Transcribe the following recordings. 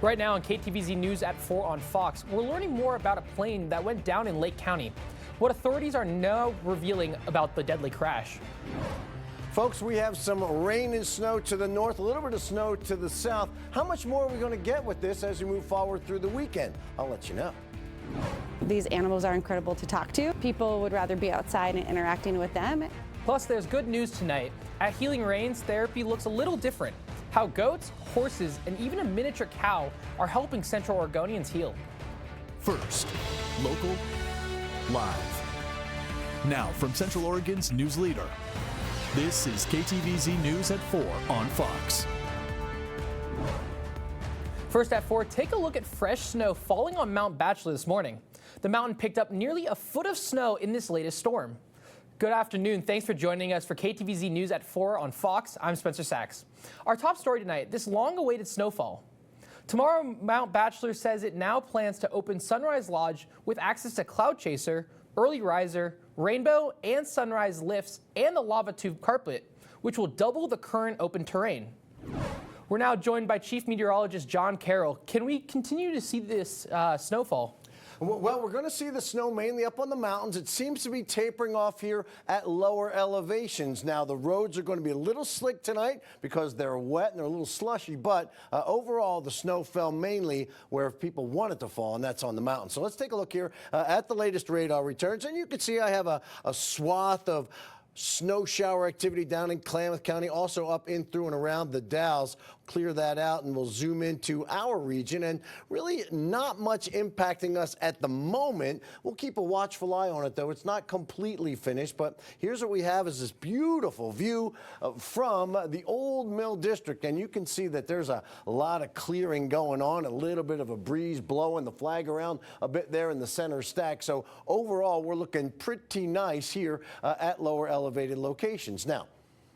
Right now on KTVZ News at 4 on Fox, we're learning more about a plane that went down in Lake County. What authorities are now revealing about the deadly crash. Folks, we have some rain and snow to the north, a little bit of snow to the south. How much more are we going to get with this as we move forward through the weekend? I'll let you know. These animals are incredible to talk to. People would rather be outside and interacting with them. Plus, there's good news tonight. At Healing Rains, therapy looks a little different. How goats, horses, and even a miniature cow are helping Central Oregonians heal. First, local, live. Now from Central Oregon's news leader, this is KTVZ News at 4 on Fox. First at 4, take a look at fresh snow falling on Mount Bachelor this morning. The mountain picked up nearly a foot of snow in this latest storm. Good afternoon. Thanks for joining us for KTVZ News at 4 on Fox. I'm Spencer Sachs. Our top story tonight, this long-awaited snowfall. Tomorrow, Mount Bachelor says it now plans to open Sunrise Lodge with access to Cloud Chaser, Early Riser, Rainbow, and Sunrise lifts, and the lava tube carpet, which will double the current open terrain. We're now joined by Chief Meteorologist John Carroll. Can we continue to see this snowfall? Well, we're going to see the snow mainly up on the mountains. It seems to be tapering off here at lower elevations. Now, the roads are going to be a little slick tonight because they're wet and they're a little slushy, but overall, the snow fell mainly where people want it to fall, and that's on the mountain. So let's take a look here at the latest radar returns, and you can see I have a swath of snow shower activity down in Klamath County, also up in, through, and around the Dalles. Clear that out and we'll zoom into our region, and really not much impacting us at the moment. We'll keep a watchful eye on it, though. It's not completely finished, but here's what we have is this beautiful view from the Old Mill District, and you can see that there's a lot of clearing going on, a little bit of a breeze blowing the flag around a bit there in the center stack. So overall, we're looking pretty nice here at lower elevated locations. Now,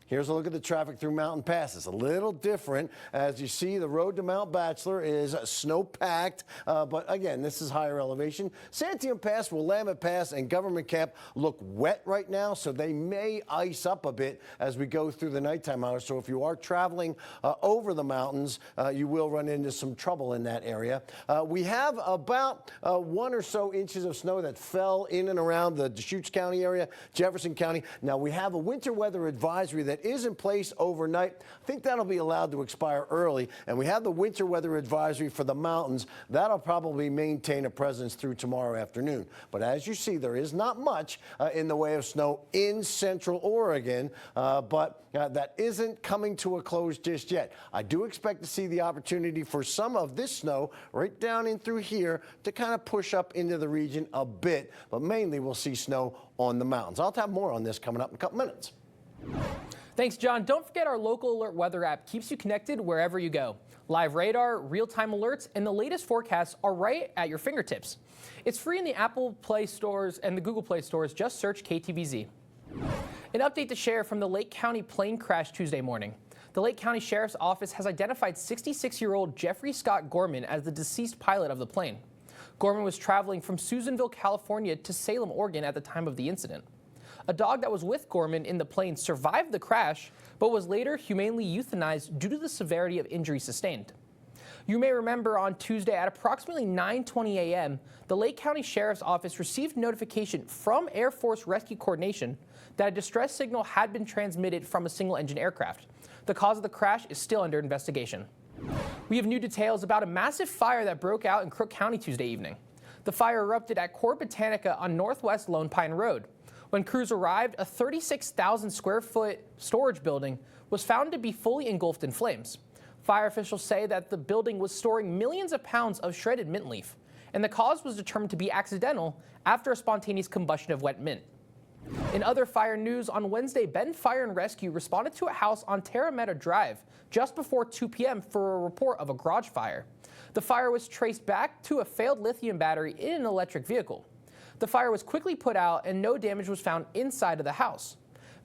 here's a look at the traffic through Mountain Pass. It's a little different. As you see, the road to Mount Bachelor is snow-packed, but again, this is higher elevation. Santiam Pass, Willamette Pass, and Government Camp look wet right now, so they may ice up a bit as we go through the nighttime hours. So if you are traveling over the mountains, you will run into some trouble in that area. We have about 1 or so inches of snow that fell in and around the Deschutes County area, Jefferson County. Now, we have a winter weather advisory that is in place overnight. I think that'll be allowed to expire early, and we have the winter weather advisory for the mountains. That'll probably maintain a presence through tomorrow afternoon. But as you see, there is not much in the way of snow in Central Oregon, but that isn't coming to a close just yet. I do expect to see the opportunity for some of this snow right down in through here to kind of push up into the region a bit, but mainly we'll see snow on the mountains. I'll have more on this coming up in a couple minutes. Thanks, John. Don't forget our local alert weather app keeps you connected wherever you go. Live radar, real-time alerts, and the latest forecasts are right at your fingertips. It's free in the Apple Play stores and the Google Play stores. Just search KTVZ. An update to share from the Lake County plane crash Tuesday morning. The Lake County Sheriff's Office has identified 66-year-old Jeffrey Scott Gorman as the deceased pilot of the plane. Gorman was traveling from Susanville, California to Salem, Oregon at the time of the incident. A dog that was with Gorman in the plane survived the crash, but was later humanely euthanized due to the severity of injury sustained. You may remember on Tuesday at approximately 9:20 a.m., the Lake County Sheriff's Office received notification from Air Force Rescue Coordination that a distress signal had been transmitted from a single-engine aircraft. The cause of the crash is still under investigation. We have new details about a massive fire that broke out in Crook County Tuesday evening. The fire erupted at Core Botanica on Northwest Lone Pine Road. When crews arrived, a 36,000 square foot storage building was found to be fully engulfed in flames. Fire officials say that the building was storing millions of pounds of shredded mint leaf, and the cause was determined to be accidental after a spontaneous combustion of wet mint. In other fire news, on Wednesday, Bend Fire and Rescue responded to a house on Terra Meta Drive just before 2 p.m. for a report of a garage fire. The fire was traced back to a failed lithium battery in an electric vehicle. The fire was quickly put out and no damage was found inside of the house.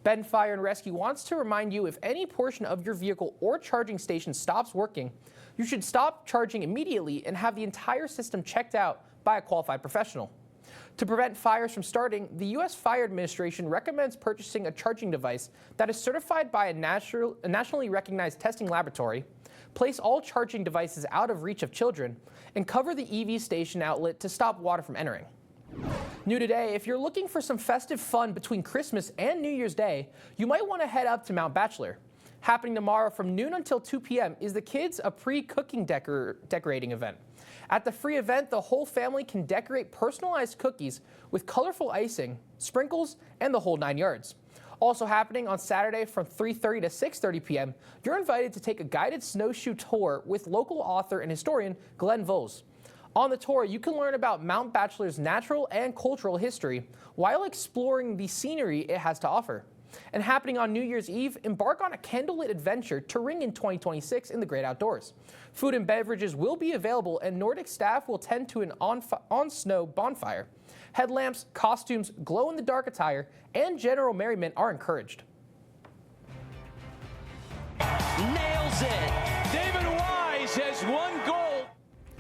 Bend Fire and Rescue wants to remind you if any portion of your vehicle or charging station stops working, you should stop charging immediately and have the entire system checked out by a qualified professional. To prevent fires from starting, the U.S. Fire Administration recommends purchasing a charging device that is certified by a nationally recognized testing laboratory, place all charging devices out of reach of children, and cover the EV station outlet to stop water from entering. New today, if you're looking for some festive fun between Christmas and New Year's Day, you might want to head up to Mount Bachelor. Happening tomorrow from noon until 2 p.m. is the Kids a Pre-Cooking Decorating event. At the free event, the whole family can decorate personalized cookies with colorful icing, sprinkles, and the whole 9 yards. Also happening on Saturday from 3:30 to 6:30 p.m., you're invited to take a guided snowshoe tour with local author and historian Glenn Voles. On the tour, you can learn about Mount Bachelor's natural and cultural history while exploring the scenery it has to offer. And happening on New Year's Eve, embark on a candlelit adventure to ring in 2026 in the great outdoors. Food and beverages will be available, and Nordic staff will tend to an on-snow bonfire. Headlamps, costumes, glow-in-the-dark attire, and general merriment are encouraged. Nails it. David Wise has one goal.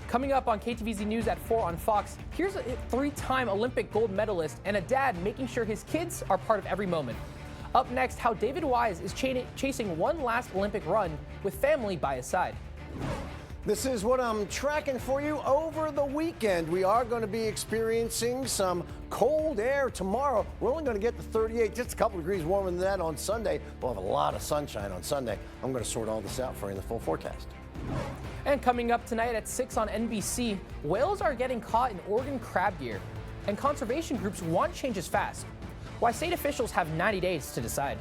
Coming up on KTVZ News at 4 on Fox, here's a 3-time Olympic gold medalist and a dad making sure his kids are part of every moment. Up next, how David Wise is chasing one last Olympic run with family by his side. This is what I'm tracking for you over the weekend. We are going to be experiencing some cold air tomorrow. We're only going to get to 38, just a couple degrees warmer than that on Sunday. We'll have a lot of sunshine on Sunday. I'm going to sort all this out for you in the full forecast. And coming up tonight at 6 on NBC, whales are getting caught in Oregon crab gear, and conservation groups want changes fast. Why state officials have 90 days to decide.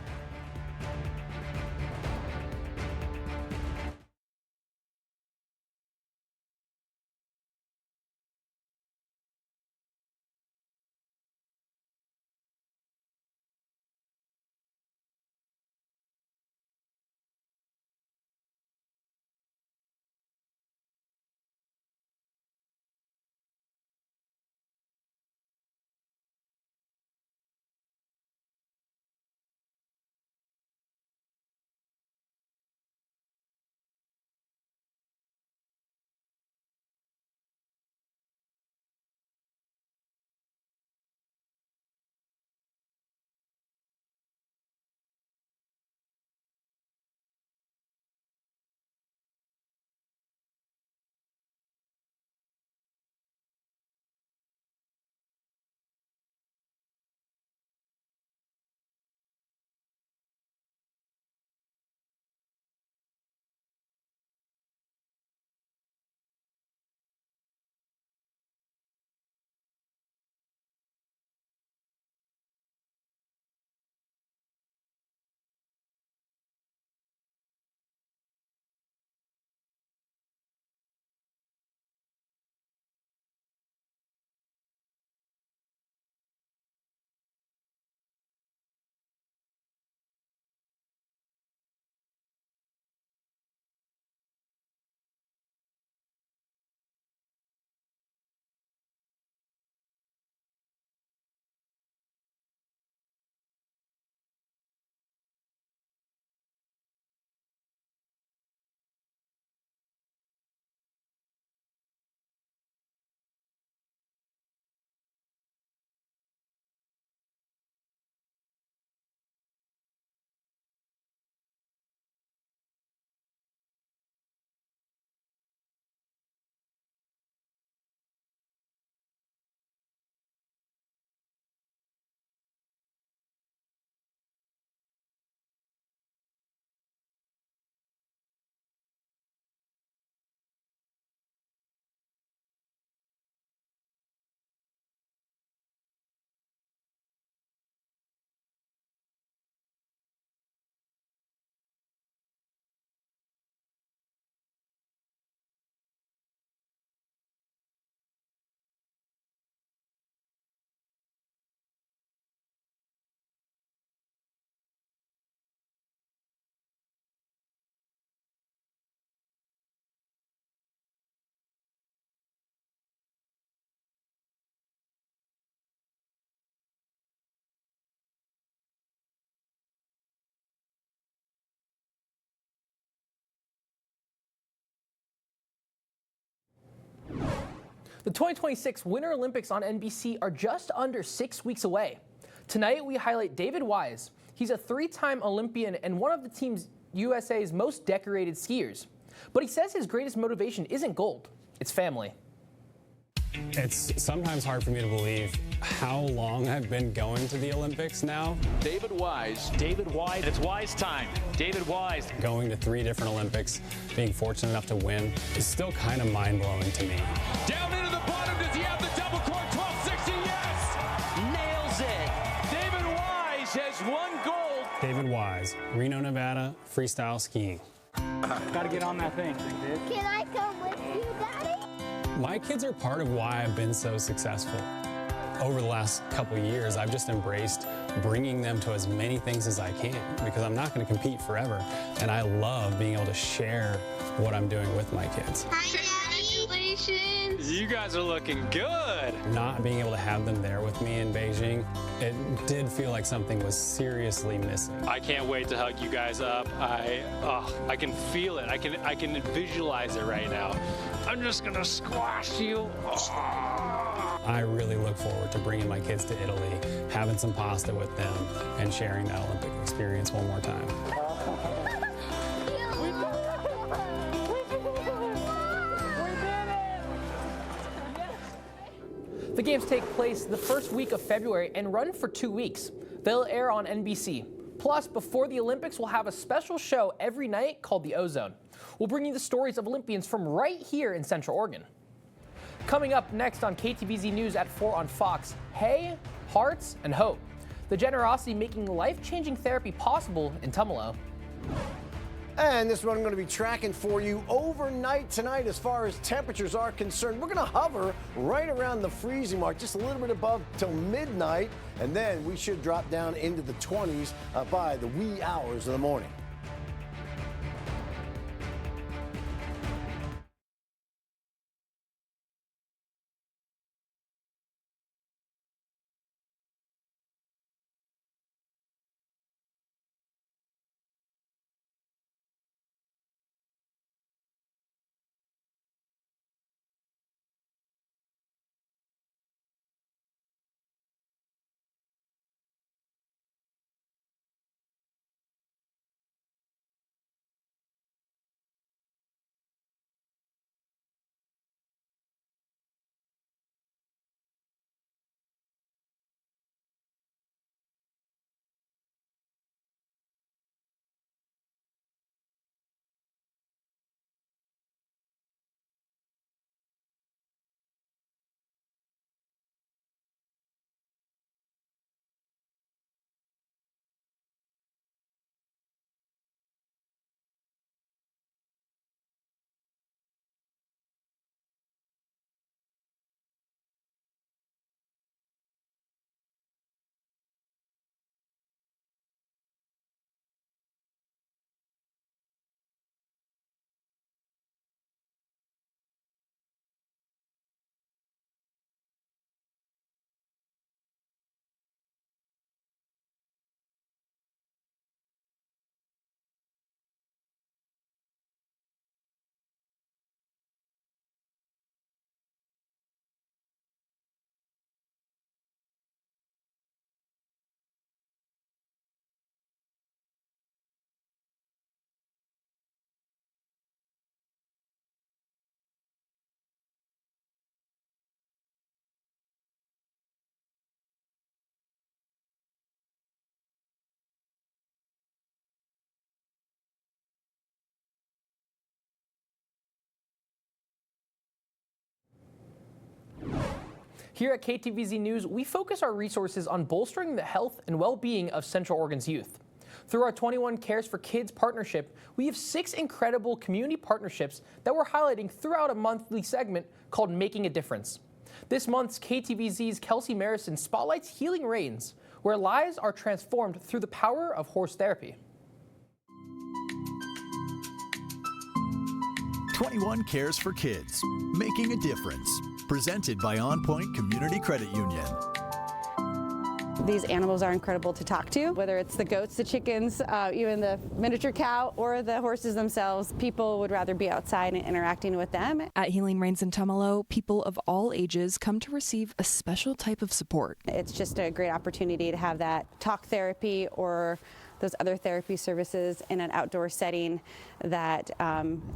The 2026 Winter Olympics on NBC are just under 6 weeks away. Tonight, we highlight David Wise. He's a 3-time Olympian and one of the Team USA's most decorated skiers. But he says his greatest motivation isn't gold, it's family. It's sometimes hard for me to believe how long I've been going to the Olympics now. David Wise. David Wise. It's Wise time. David Wise. Going to 3 different Olympics, being fortunate enough to win, is still kind of mind-blowing to me. Down into the bottom. Does he have the double cork? 1260. Yes. Nails it. David Wise has won gold. David Wise, Reno, Nevada, freestyle skiing. Got to get on that thing. Can I come with you, Daddy? My kids are part of why I've been so successful. Over the last couple of years, I've just embraced bringing them to as many things as I can because I'm not going to compete forever. And I love being able to share what I'm doing with my kids. Hi, congratulations. You guys are looking good. Not being able to have them there with me in Beijing, it did feel like something was seriously missing. I can't wait to hug you guys up. I can feel it. I can visualize it right now. I'm just gonna squash you. I really look forward to bringing my kids to Italy, having some pasta with them, and sharing that Olympic experience one more time. The games take place the first week of February and run for 2 weeks. They'll air on NBC. Plus, before the Olympics, we'll have a special show every night called The Ozone. We'll bring you the stories of Olympians from right here in Central Oregon. Coming up next on KTVZ News at 4 on Fox, Hay, Hearts, and Hope. The generosity making life-changing therapy possible in Tumalo. And this is what I'm going to be tracking for you overnight tonight as far as temperatures are concerned. We're going to hover right around the freezing mark, just a little bit above till midnight, and then we should drop down into the 20s by the wee hours of the morning. Here at KTVZ News, we focus our resources on bolstering the health and well-being of Central Oregon's youth. Through our 21 Cares for Kids partnership, we have 6 incredible community partnerships that we're highlighting throughout a monthly segment called Making a Difference. This month's KTVZ's Kelsey Marison spotlights Healing Reins, where lives are transformed through the power of horse therapy. 21 Cares for Kids, Making a Difference. Presented by On Point Community Credit Union. These animals are incredible to talk to, whether it's the goats, the chickens, even the miniature cow, or the horses themselves. People would rather be outside and interacting with them. At Healing Rains in Tumalo, people of all ages come to receive a special type of support. It's just a great opportunity to have that talk therapy or those other therapy services in an outdoor setting that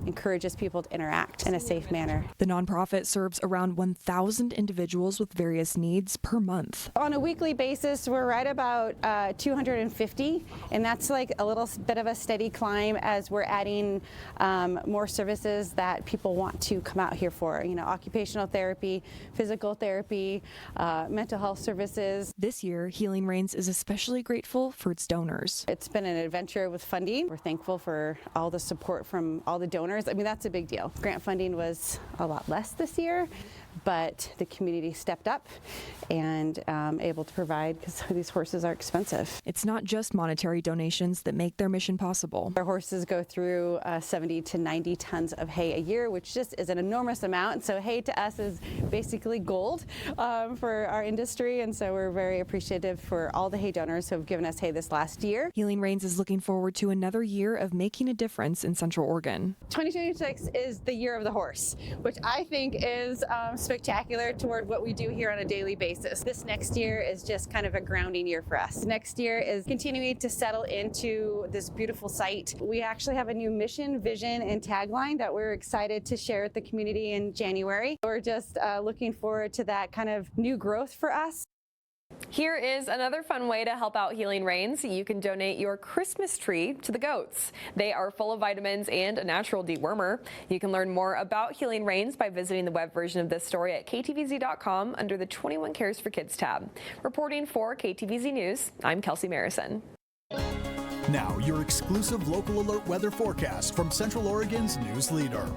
encourages people to interact in a safe manner. The nonprofit serves around 1,000 individuals with various needs per month. On a weekly basis, we're right about 250, and that's like a little bit of a steady climb as we're adding more services that people want to come out here for. You know, occupational therapy, physical therapy, mental health services. This year, Healing Rains is especially grateful for its donors. It's been an adventure with funding. We're thankful for all the support from all the donors. I mean, that's a big deal. Grant funding was a lot less this year, but the community stepped up and able to provide because these horses are expensive. It's not just monetary donations that make their mission possible. Our horses go through 70 to 90 tons of hay a year, which just is an enormous amount. So hay to us is basically gold for our industry, and so we're very appreciative for all the hay donors who have given us hay this last year. Healing Rains is looking forward to another year of making a difference in Central Oregon. 2026 is the year of the horse, which I think is spectacular toward what we do here on a daily basis. This next year is just kind of a grounding year for us. Next year is continuing to settle into this beautiful site. We actually have a new mission, vision, and tagline that we're excited to share with the community in January. We're just looking forward to that kind of new growth for us. Here is another fun way to help out Healing Rains. You can donate your Christmas tree to the goats. They are full of vitamins and a natural dewormer. You can learn more about Healing Rains by visiting the web version of this story at ktvz.com under the 21 Cares for Kids tab. Reporting for KTVZ News, I'm Kelsey Marison. Now, your exclusive local alert weather forecast from Central Oregon's news leader.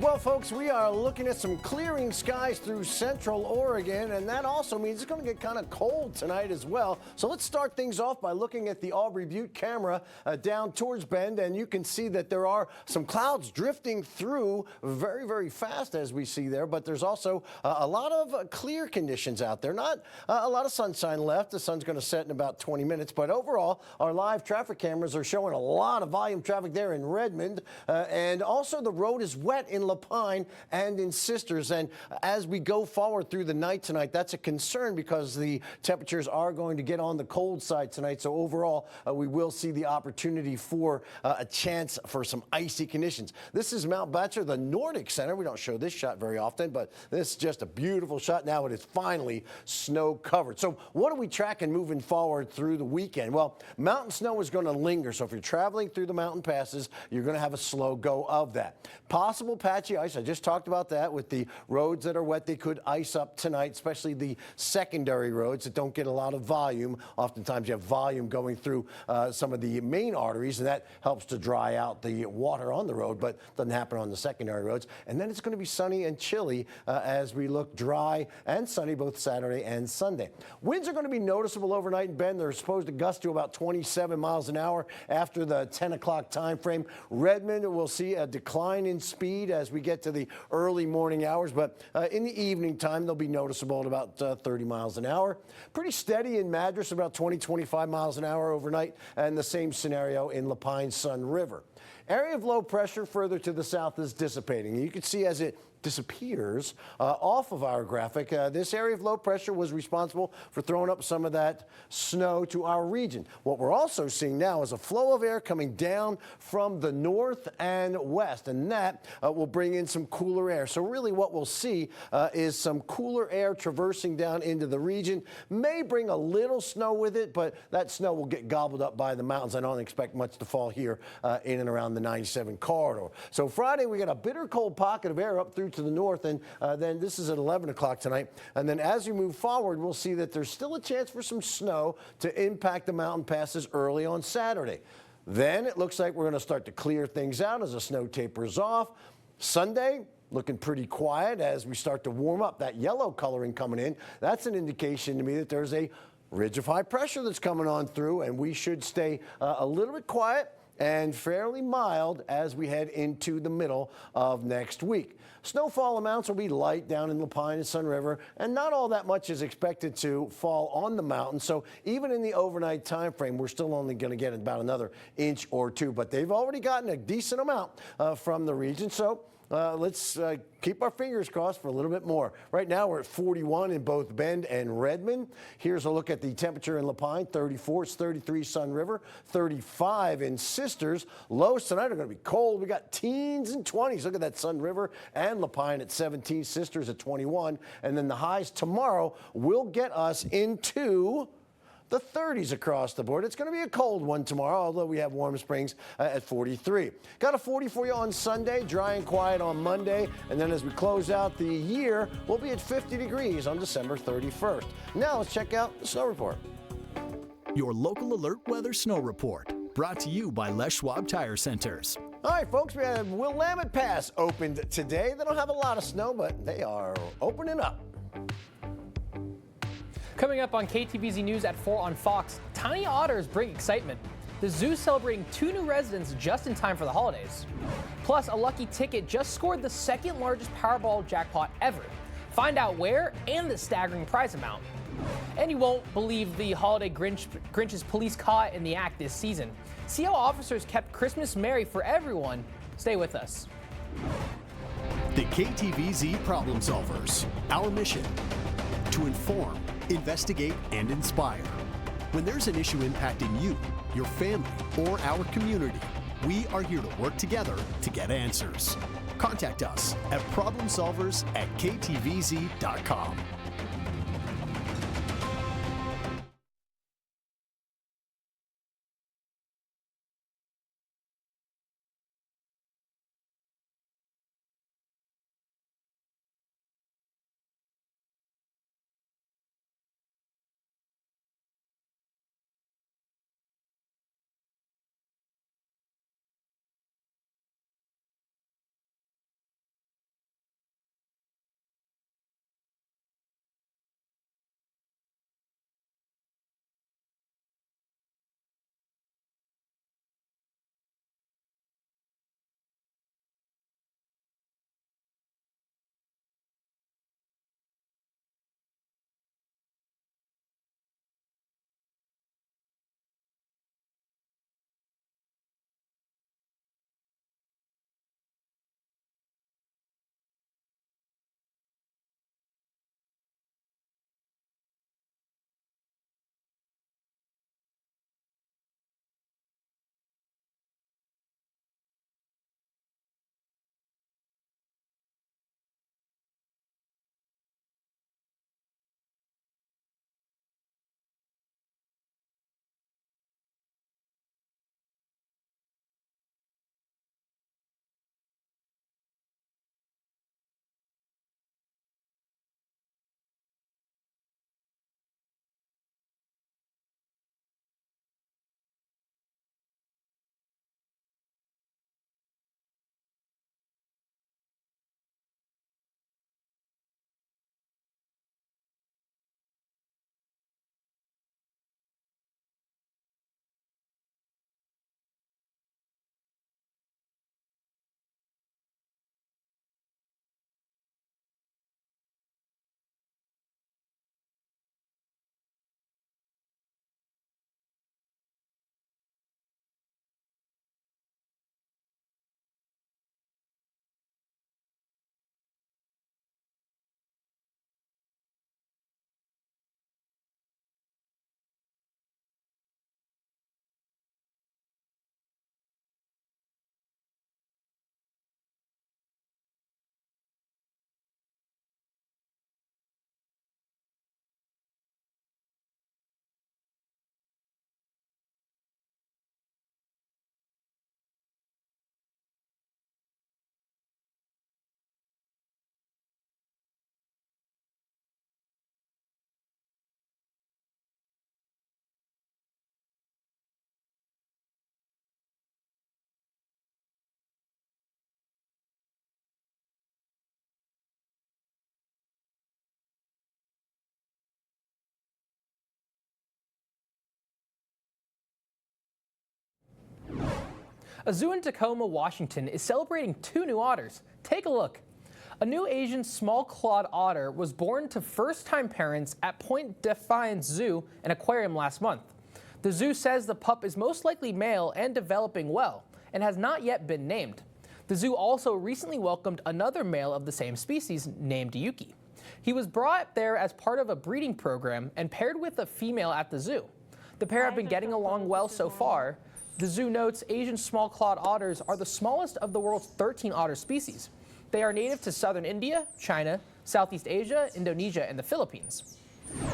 Well, folks, we are looking at some clearing skies through Central Oregon, and that also means it's going to get kind of cold tonight as well. So let's start things off by looking at the Aubrey Butte camera down towards Bend, and you can see that there are some clouds drifting through very, very fast as we see there, but there's also a lot of clear conditions out there. Not a lot of sunshine left. The sun's going to set in about 20 minutes, but overall, our live traffic cameras are showing a lot of volume traffic there in Redmond, and also the road is wet in La Pine and in Sisters. And as we go forward through the night tonight, that's a concern because the temperatures are going to get on the cold side tonight. So overall, we will see the opportunity for a chance for some icy conditions. This is Mount Bachelor, the Nordic Center. We don't show this shot very often, but this is just a beautiful shot. Now it is finally snow covered. So what are we tracking moving forward through the weekend? Well, mountain snow is going to linger. So if you're traveling through the mountain passes, you're going to have a slow go of that. Possible patchy ice. I just talked about that with the roads that are wet. They could ice up tonight, especially the secondary roads that don't get a lot of volume. Oftentimes you have volume going through some of the main arteries, and that helps to dry out the water on the road, but doesn't happen on the secondary roads. And then it's going to be sunny and chilly as we look dry and sunny both Saturday and Sunday. Winds are going to be noticeable overnight in Bend. They're supposed to gust to about 27 miles an hour after the 10 o'clock time frame. Redmond will see a decline in speed as we get to the early morning hours, but in the evening time, they'll be noticeable at about 30 miles an hour. Pretty steady in Madras, about 20-25 miles an hour overnight, and the same scenario in La Pine Sun River. Area of low pressure further to the south is dissipating. You can see as it disappears off of our graphic. This area of low pressure was responsible for throwing up some of that snow to our region. What we're also seeing now is a flow of air coming down from the north and west, and that will bring in some cooler air. So really what we'll see is some cooler air traversing down into the region. May bring a little snow with it, but that snow will get gobbled up by the mountains. I don't expect much to fall here in and around the 97 corridor. So Friday, we got a bitter cold pocket of air up through to the north, and then this is at 11 o'clock tonight. And then as we move forward, we'll see that there's still a chance for some snow to impact the mountain passes early on Saturday. Then it looks like we're going to start to clear things out as the snow tapers off. Sunday, looking pretty quiet as we start to warm up. That yellow coloring coming in, that's an indication to me that there's a ridge of high pressure that's coming on through, and we should stay a little bit quiet and fairly mild as we head into the middle of next week. Snowfall amounts will be light down in La Pine and Sun River, and not all that much is expected to fall on the mountain. So even in the overnight time frame, we're still only going to get about another inch or two, but they've already gotten a decent amount from the region. So let's keep our fingers crossed for a little bit more. Right now, we're at 41 in both Bend and Redmond. Here's a look at the temperature in La Pine. 34, it's 33 Sun River, 35 in Sisters. Lows tonight are going to be cold. We got teens and 20s. Look at that, Sun River and La Pine at 17, Sisters at 21. And then the highs tomorrow will get us into the 30s across the board. It's going to be a cold one tomorrow, although we have Warm Springs at 43. Got a 40 for you on Sunday, dry and quiet on Monday, and then as we close out the year, we'll be at 50 degrees on December 31st. Now let's check out the snow report. Your local alert weather snow report, brought to you by Les Schwab Tire Centers. All right, folks, we have Willamette Pass opened today. They don't have a lot of snow, but they are opening up. Coming up on KTVZ News at 4 on Fox, tiny otters bring excitement. The zoo celebrating 2 new residents just in time for the holidays. Plus, a lucky ticket just scored the second largest Powerball jackpot ever. Find out where and the staggering prize amount. And you won't believe the holiday Grinch's police caught in the act this season. See how officers kept Christmas merry for everyone. Stay with us. The KTVZ Problem Solvers. Our mission: to inform, investigate, and inspire. When there's an issue impacting you, your family, or our community, we are here to work together to get answers. Contact us at problemsolvers@ktvz.com. A zoo in Tacoma, Washington is celebrating 2 new otters. Take a look. A new Asian small-clawed otter was born to first-time parents at Point Defiance Zoo and Aquarium last month. The zoo says the pup is most likely male and developing well and has not yet been named. The zoo also recently welcomed another male of the same species named Yuki. He was brought there as part of a breeding program and paired with a female at the zoo. The pair have been getting along well so far. The zoo notes Asian small-clawed otters are the smallest of the world's 13 otter species. They are native to southern India, China, Southeast Asia, Indonesia, and the Philippines.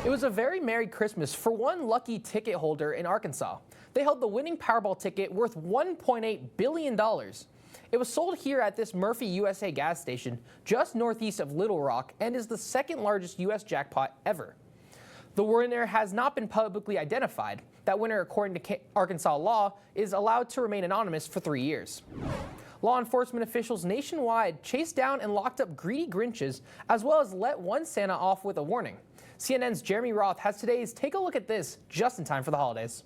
It was a very Merry Christmas for one lucky ticket holder in Arkansas. They held the winning Powerball ticket worth $1.8 billion. It was sold here at this Murphy USA gas station just northeast of Little Rock and is the second largest U.S. jackpot ever. The winner has not been publicly identified. That winner, according to Arkansas law, is allowed to remain anonymous for 3 years. Law enforcement officials nationwide chased down and locked up greedy Grinches, as well as let one Santa off with a warning. CNN's Jeremy Roth has today's Take a Look at This just in time for the holidays.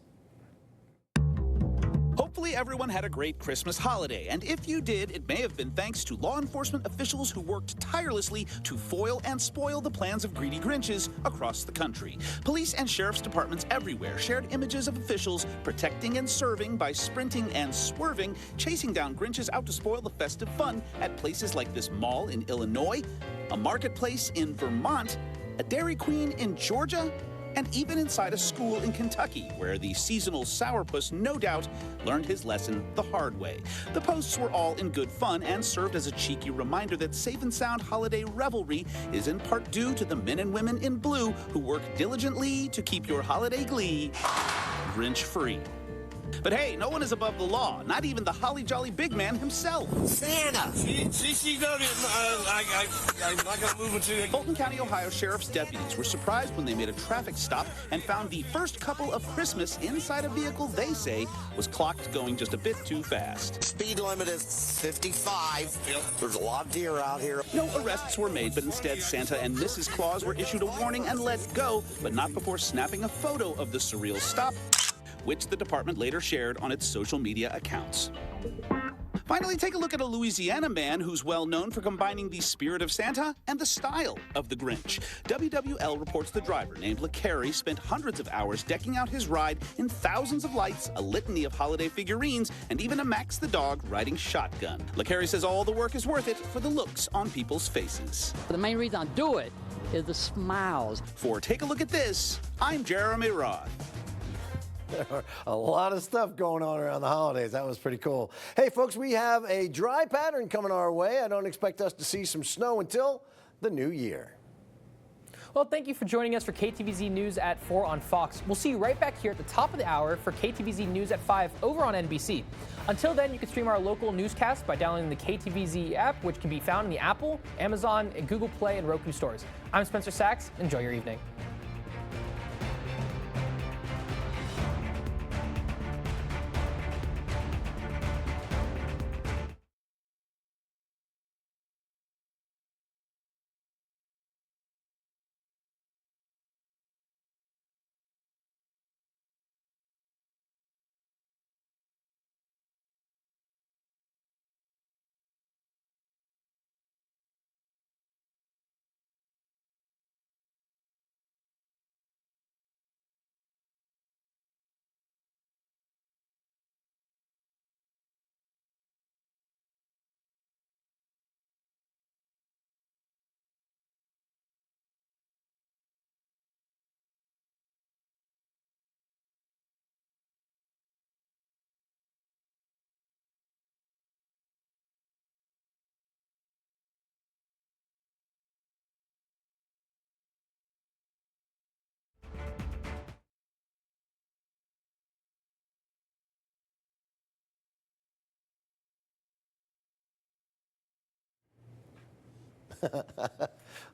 Hopefully everyone had a great Christmas holiday, and if you did, it may have been thanks to law enforcement officials who worked tirelessly to foil and spoil the plans of greedy Grinches across the country. Police and sheriff's departments everywhere shared images of officials protecting and serving by sprinting and swerving, chasing down Grinches out to spoil the festive fun at places like this mall in Illinois, a marketplace in Vermont, a Dairy Queen in Georgia, and even inside a school in Kentucky, where the seasonal sourpuss no doubt learned his lesson the hard way. The posts were all in good fun and served as a cheeky reminder that safe and sound holiday revelry is in part due to the men and women in blue who work diligently to keep your holiday glee Grinch-free. But hey, no one is above the law, not even the holly jolly big man himself. Santa! She got it. I'm not going to move until... Fulton County, Ohio Sheriff's deputies were surprised when they made a traffic stop and found the first couple of Christmas inside a vehicle they say was clocked going just a bit too fast. Speed limit is 55. Yep. There's a lot of deer out here. No arrests were made, but instead Santa and Mrs. Claus were issued a warning and let go, but not before snapping a photo of the surreal stop, which the department later shared on its social media accounts. Finally, take a look at a Louisiana man who's well known for combining the spirit of Santa and the style of the Grinch. WWL reports the driver, named LeCarry, spent hundreds of hours decking out his ride in thousands of lights, a litany of holiday figurines, and even a Max the dog riding shotgun. LeCarry says all the work is worth it for the looks on people's faces. The main reason I do it is the smiles. For Take a Look at This, I'm Jeremy Roth. There are a lot of stuff going on around the holidays. That was pretty cool. Hey, folks, we have a dry pattern coming our way. I don't expect us to see some snow until the new year. Well, thank you for joining us for KTVZ News at 4 on Fox. We'll see you right back here at the top of the hour for KTVZ News at 5 over on NBC. Until then, you can stream our local newscast by downloading the KTVZ app, which can be found in the Apple, Amazon, and Google Play and Roku stores. I'm Spencer Sachs. Enjoy your evening.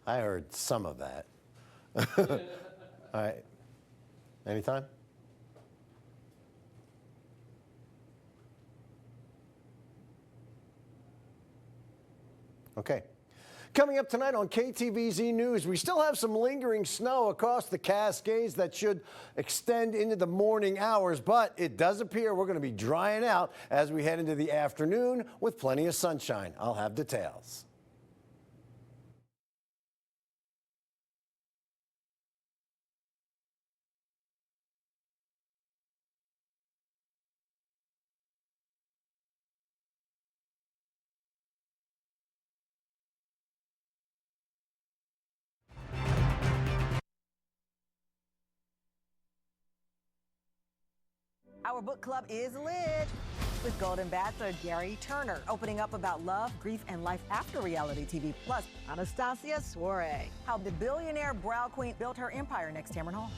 I heard some of that. All right. Anytime? Okay. Coming up tonight on KTVZ News, we still have some lingering snow across the Cascades that should extend into the morning hours, but it does appear we're going to be drying out as we head into the afternoon with plenty of sunshine. I'll have details. Our book club is lit with Golden Bachelor Gary Turner opening up about love, grief, and life after reality TV. Plus, Anastasia Soare, how the billionaire brow queen built her empire. Next, Tamron Hall.